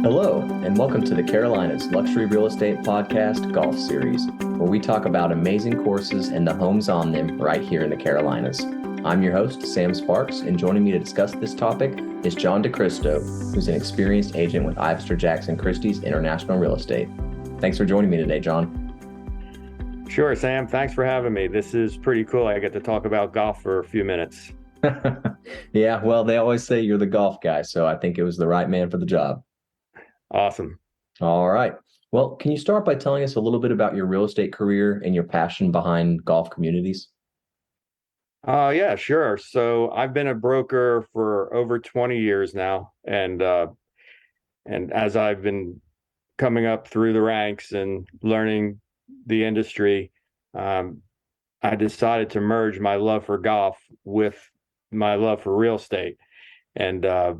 Hello, and welcome to the Carolinas Luxury Real Estate Podcast Golf Series, where we talk about amazing courses and the homes on them right here in the Carolinas. I'm your host, Sam Sparks, and joining me to discuss this topic is John DeCristo, who's an experienced agent with Ivester Jackson Christie's International Real Estate. Thanks for joining me today, John. Sure, Sam. Thanks for having me. This is pretty cool. I get to talk about golf for a few minutes. Yeah, well, they always say you're the golf guy, so I think it was the right man for the job. Awesome. All right. Well, can you start by telling us a little bit about your real estate career and your passion behind golf communities? Yeah, sure. So I've been a broker for over 20 years now, and as I've been coming up through the ranks and learning the industry, um, I decided to merge my love for golf with my love for real estate, and uh,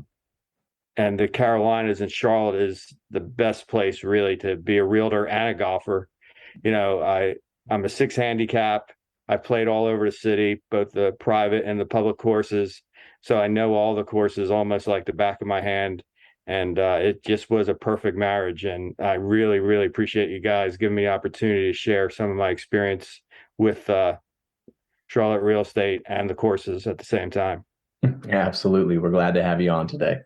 and the Carolinas and Charlotte is the best place really to be a realtor and a golfer. I'm a six handicap. I played all over the city, both the private and the public courses. So I know all the courses almost like the back of my hand. And it just was a perfect marriage. And I really, really appreciate you guys giving me the opportunity to share some of my experience with Charlotte real estate and the courses at the same time. Absolutely. We're glad to have you on today.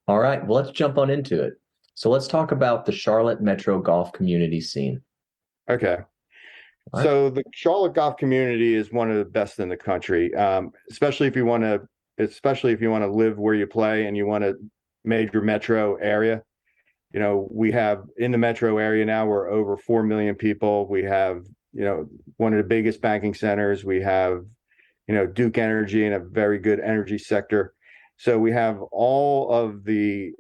All right. Well, let's jump on into it. So let's talk about the Charlotte Metro golf community scene. Okay. All right. So the Charlotte golf community is one of the best in the country, especially if you want to live where you play and you want a major metro area. We have in the metro area now, we're over 4 million people. We have, one of the biggest banking centers. We have, Duke Energy and a very good energy sector. So we have all of the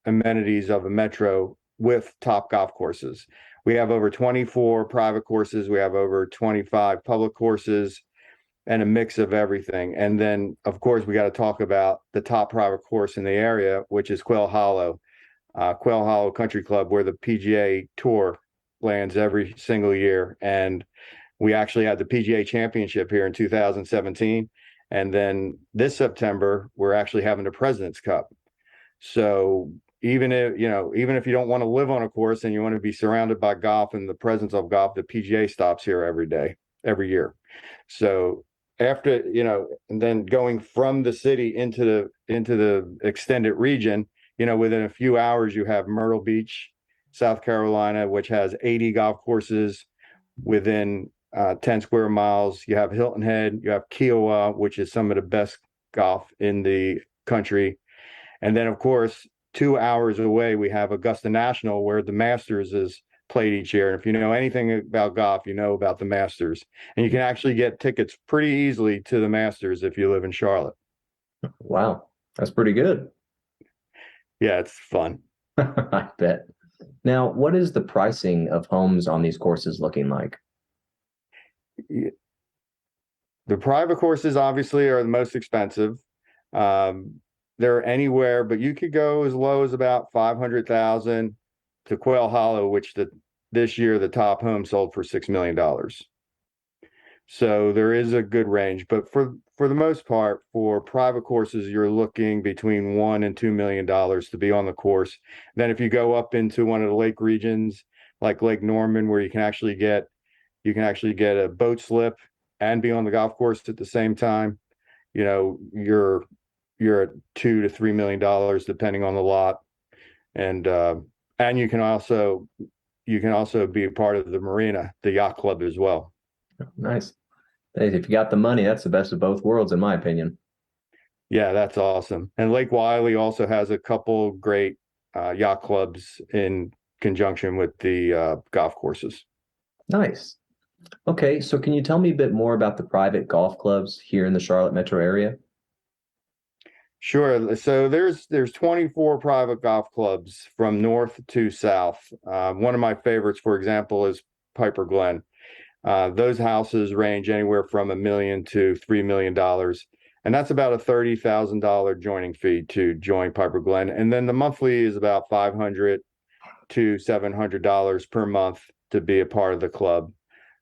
amenities of a metro with top golf courses. We have over 24 private courses. We have over 25 public courses and a mix of everything. And then, of course, we got to talk about the top private course in the area, which is Quail Hollow Country Club, where the PGA Tour lands every single year. And we actually had the PGA Championship here in 2017. And then this September, we're actually having the President's Cup. So even if you don't want to live on a course and you want to be surrounded by golf and the presence of golf, the PGA stops here every year. So after, and then going from the city into the extended region, within a few hours, you have Myrtle Beach, South Carolina, which has 80 golf courses within 10 square miles. You have Hilton Head, you have Kiowa, which is some of the best golf in the country. And then, of course, 2 hours away, we have Augusta National, where the Masters is played each year. And if you know anything about golf, you know about the Masters. And you can actually get tickets pretty easily to the Masters if you live in Charlotte. Wow. That's pretty good. Yeah, it's fun. I bet. Now, what is the pricing of homes on these courses looking like? The private courses obviously are the most expensive. They're anywhere, but you could go as low as about 500,000 to Quail Hollow, which this year the top home sold for $6 million. So there is a good range, but for the most part, for private courses, you're looking between $1 and $2 million to be on the course. Then if you go up into one of the lake regions, like Lake Norman, where you can actually get a boat slip and be on the golf course at the same time, you're at $2 to $3 million depending on the lot, and you can also be a part of the marina, the yacht club as well. Nice. Hey, if you got the money, that's the best of both worlds, in my opinion. Yeah, that's awesome. And Lake Wiley also has a couple great yacht clubs in conjunction with the golf courses. Nice. Okay, so can you tell me a bit more about the private golf clubs here in the Charlotte metro area? Sure. So there's 24 private golf clubs from north to south. One of my favorites, for example, is Piper Glen. Those houses range anywhere from $1 million to $3 million, and that's about a $30,000 joining fee to join Piper Glen. And then the monthly is about $500 to $700 per month to be a part of the club.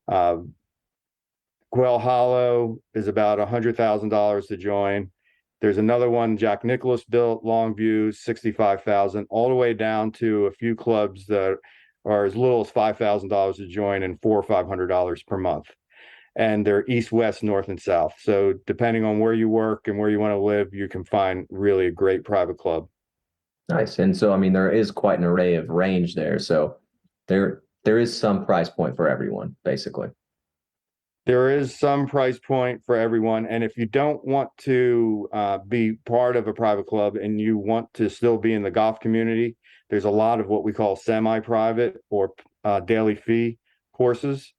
Quail Hollow is about $100,000 to join. There's another one Jack Nicklaus built, Longview, 65,000, all the way down to a few clubs that are as little as $5,000 to join and $400 or $500 per month. And they're east, west, north, and south. So depending on where you work and where you want to live, you can find really a great private club. Nice. And so, I mean, there is quite an array of range there. So there is some price point for everyone, basically. There is some price point for everyone. And if you don't want to be part of a private club and you want to still be in the golf community, there's a lot of what we call semi-private or daily fee courses.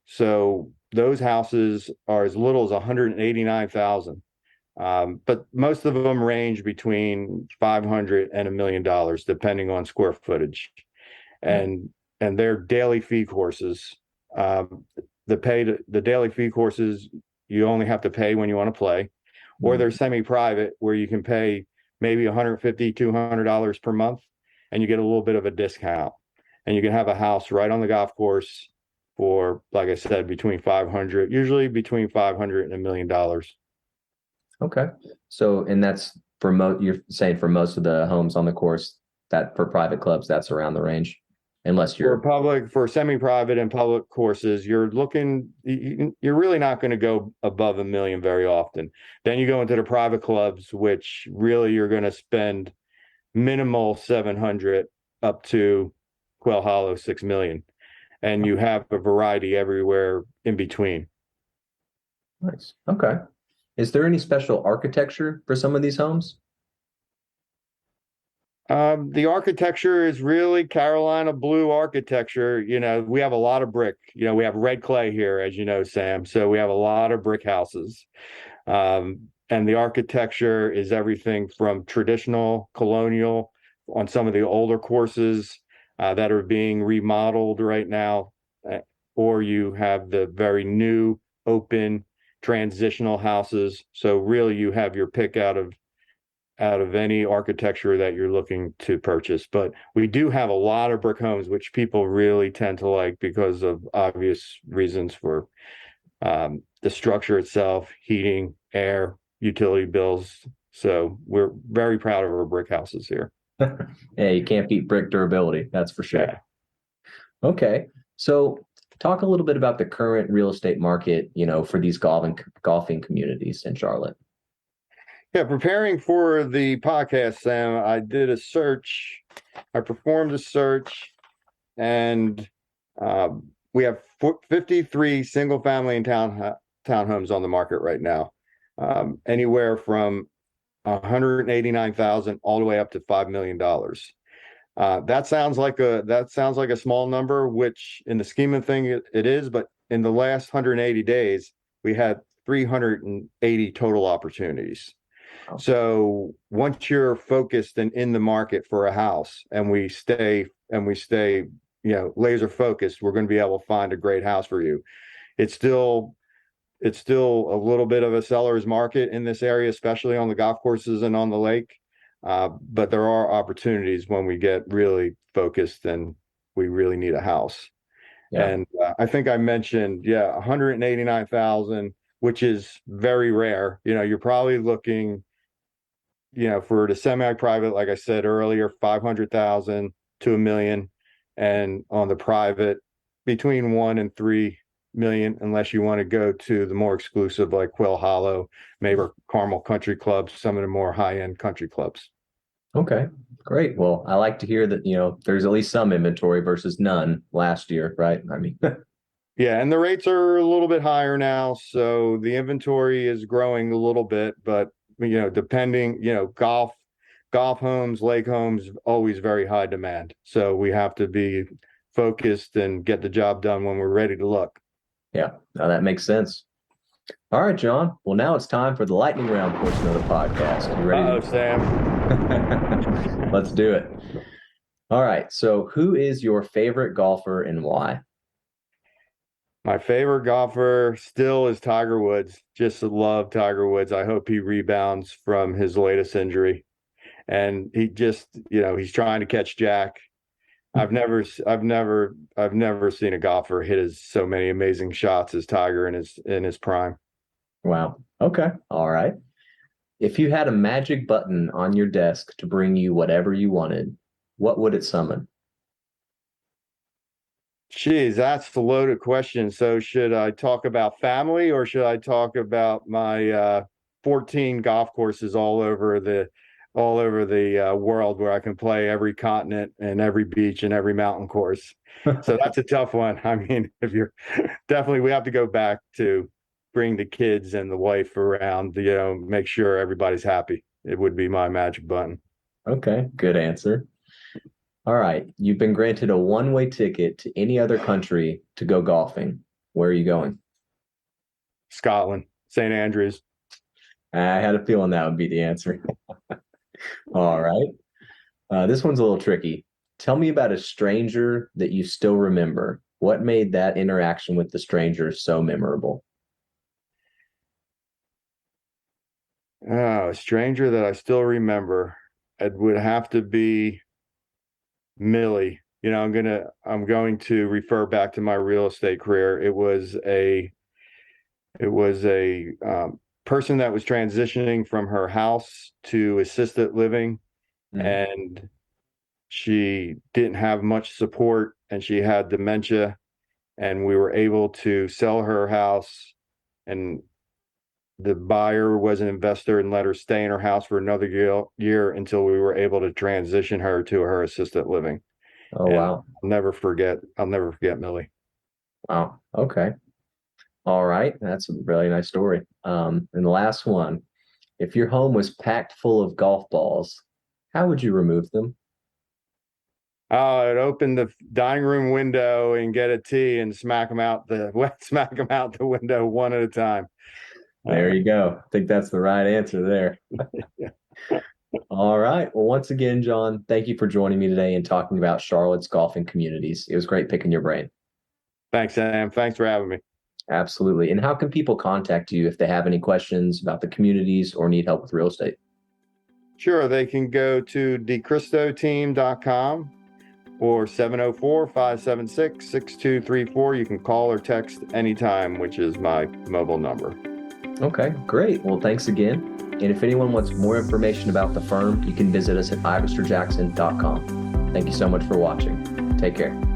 So those houses are as little as 189,000. But most of them range between 500 and $1 million, depending on square footage. And they're daily fee courses. The daily fee courses, you only have to pay when you want to play, or they're semi-private where you can pay maybe $150, $200 per month, and you get a little bit of a discount. And you can have a house right on the golf course for, like I said, usually between 500 and $1 million. Okay. So, and that's you're saying for most of the homes on the course, that for private clubs, that's around the range, unless you're for semi-private and public courses, you're really not going to go above $1 million very often. Then you go into the private clubs, which really you're going to spend minimal 700 up to Quail Hollow 6 million. And you have a variety everywhere in between. Nice. Okay. Is there any special architecture for some of these homes? The architecture is really Carolina blue architecture. We have a lot of brick. We have red clay here, as you know, Sam. So we have a lot of brick houses. And the architecture is everything from traditional, colonial on some of the older courses that are being remodeled right now, or you have the very new, open, transitional houses. So really you have your pick out of any architecture that you're looking to purchase. But we do have a lot of brick homes, which people really tend to like because of obvious reasons for the structure itself, heating, air, utility bills. So we're very proud of our brick houses here. Yeah, you can't beat brick durability, that's for sure. Yeah. Okay. So talk a little bit about the current real estate market, for these golfing communities in Charlotte. Yeah, preparing for the podcast, Sam, I did a search. I performed a search, and we have 53 single-family and townhomes on the market right now, anywhere from 189,000 all the way up to $5 million. That sounds like a small number, which in the scheme of things it is, but in the last 180 days, we had 380 total opportunities. So once you're focused and in the market for a house, and we stay, laser focused, we're going to be able to find a great house for you. It's still a little bit of a seller's market in this area, especially on the golf courses and on the lake. But there are opportunities when we get really focused and we really need a house. Yeah. And I think I mentioned, 189,000, which is very rare. You're probably looking, for the semi-private, like I said earlier, 500,000 to $1 million, and on the private, between 1 and 3 million, unless you want to go to the more exclusive like Quail Hollow, maybe Carmel Country Clubs, some of the more high-end country clubs. Okay, great. Well, I like to hear that, there's at least some inventory versus none last year, right? I mean, yeah, and the rates are a little bit higher now, so the inventory is growing a little bit, but depending, golf homes, lake homes, always very high demand. So we have to be focused and get the job done when we're ready to look. Yeah, no, that makes sense. All right, John. Well, now it's time for the lightning round portion of the podcast. You ready? Sam. Let's do it. All right. So who is your favorite golfer and why? My favorite golfer still is Tiger Woods. Just love Tiger Woods. I hope he rebounds from his latest injury. And he just, he's trying to catch Jack. I've never seen a golfer hit so many amazing shots as Tiger in his prime. Wow. Okay. All right. If you had a magic button on your desk to bring you whatever you wanted, what would it summon? Geez, that's the loaded question. So should I talk about family or should I talk about my 14 golf courses all over the world where I can play every continent and every beach and every mountain course? So that's a tough one. I mean, if you're definitely, we have to go back to bring the kids and the wife around, make sure everybody's happy. It would be my magic button. Okay, good answer. All right, you've been granted a one-way ticket to any other country to go golfing. Where are you going? Scotland, St. Andrews. I had a feeling that would be the answer. All right. This one's a little tricky. Tell me about a stranger that you still remember. What made that interaction with the stranger so memorable? Oh, a stranger that I still remember. It would have to be Millie. I'm going to refer back to my real estate career. It was a person that was transitioning from her house to assisted living, and she didn't have much support, and she had dementia, and we were able to sell her house, and the buyer was an investor and let her stay in her house for another year until we were able to transition her to her assisted living. Oh, And wow. I'll never forget Millie. Wow. Okay. All right. That's a really nice story. And the last one, if your home was packed full of golf balls, how would you remove them? I'd open the dining room window and get a tee and smack them out the window one at a time. There you go. I think that's the right answer there. Yeah. All right. Well, once again, John, thank you for joining me today and talking about Charlotte's golfing communities. It was great picking your brain. Thanks, Sam. Thanks for having me. Absolutely. And how can people contact you if they have any questions about the communities or need help with real estate? Sure, they can go to decristoteam.com or 704-576-6234. You can call or text anytime, which is my mobile number. Okay, great. Well, thanks again. And if anyone wants more information about the firm, you can visit us at ivesterjackson.com. Thank you so much for watching. Take care.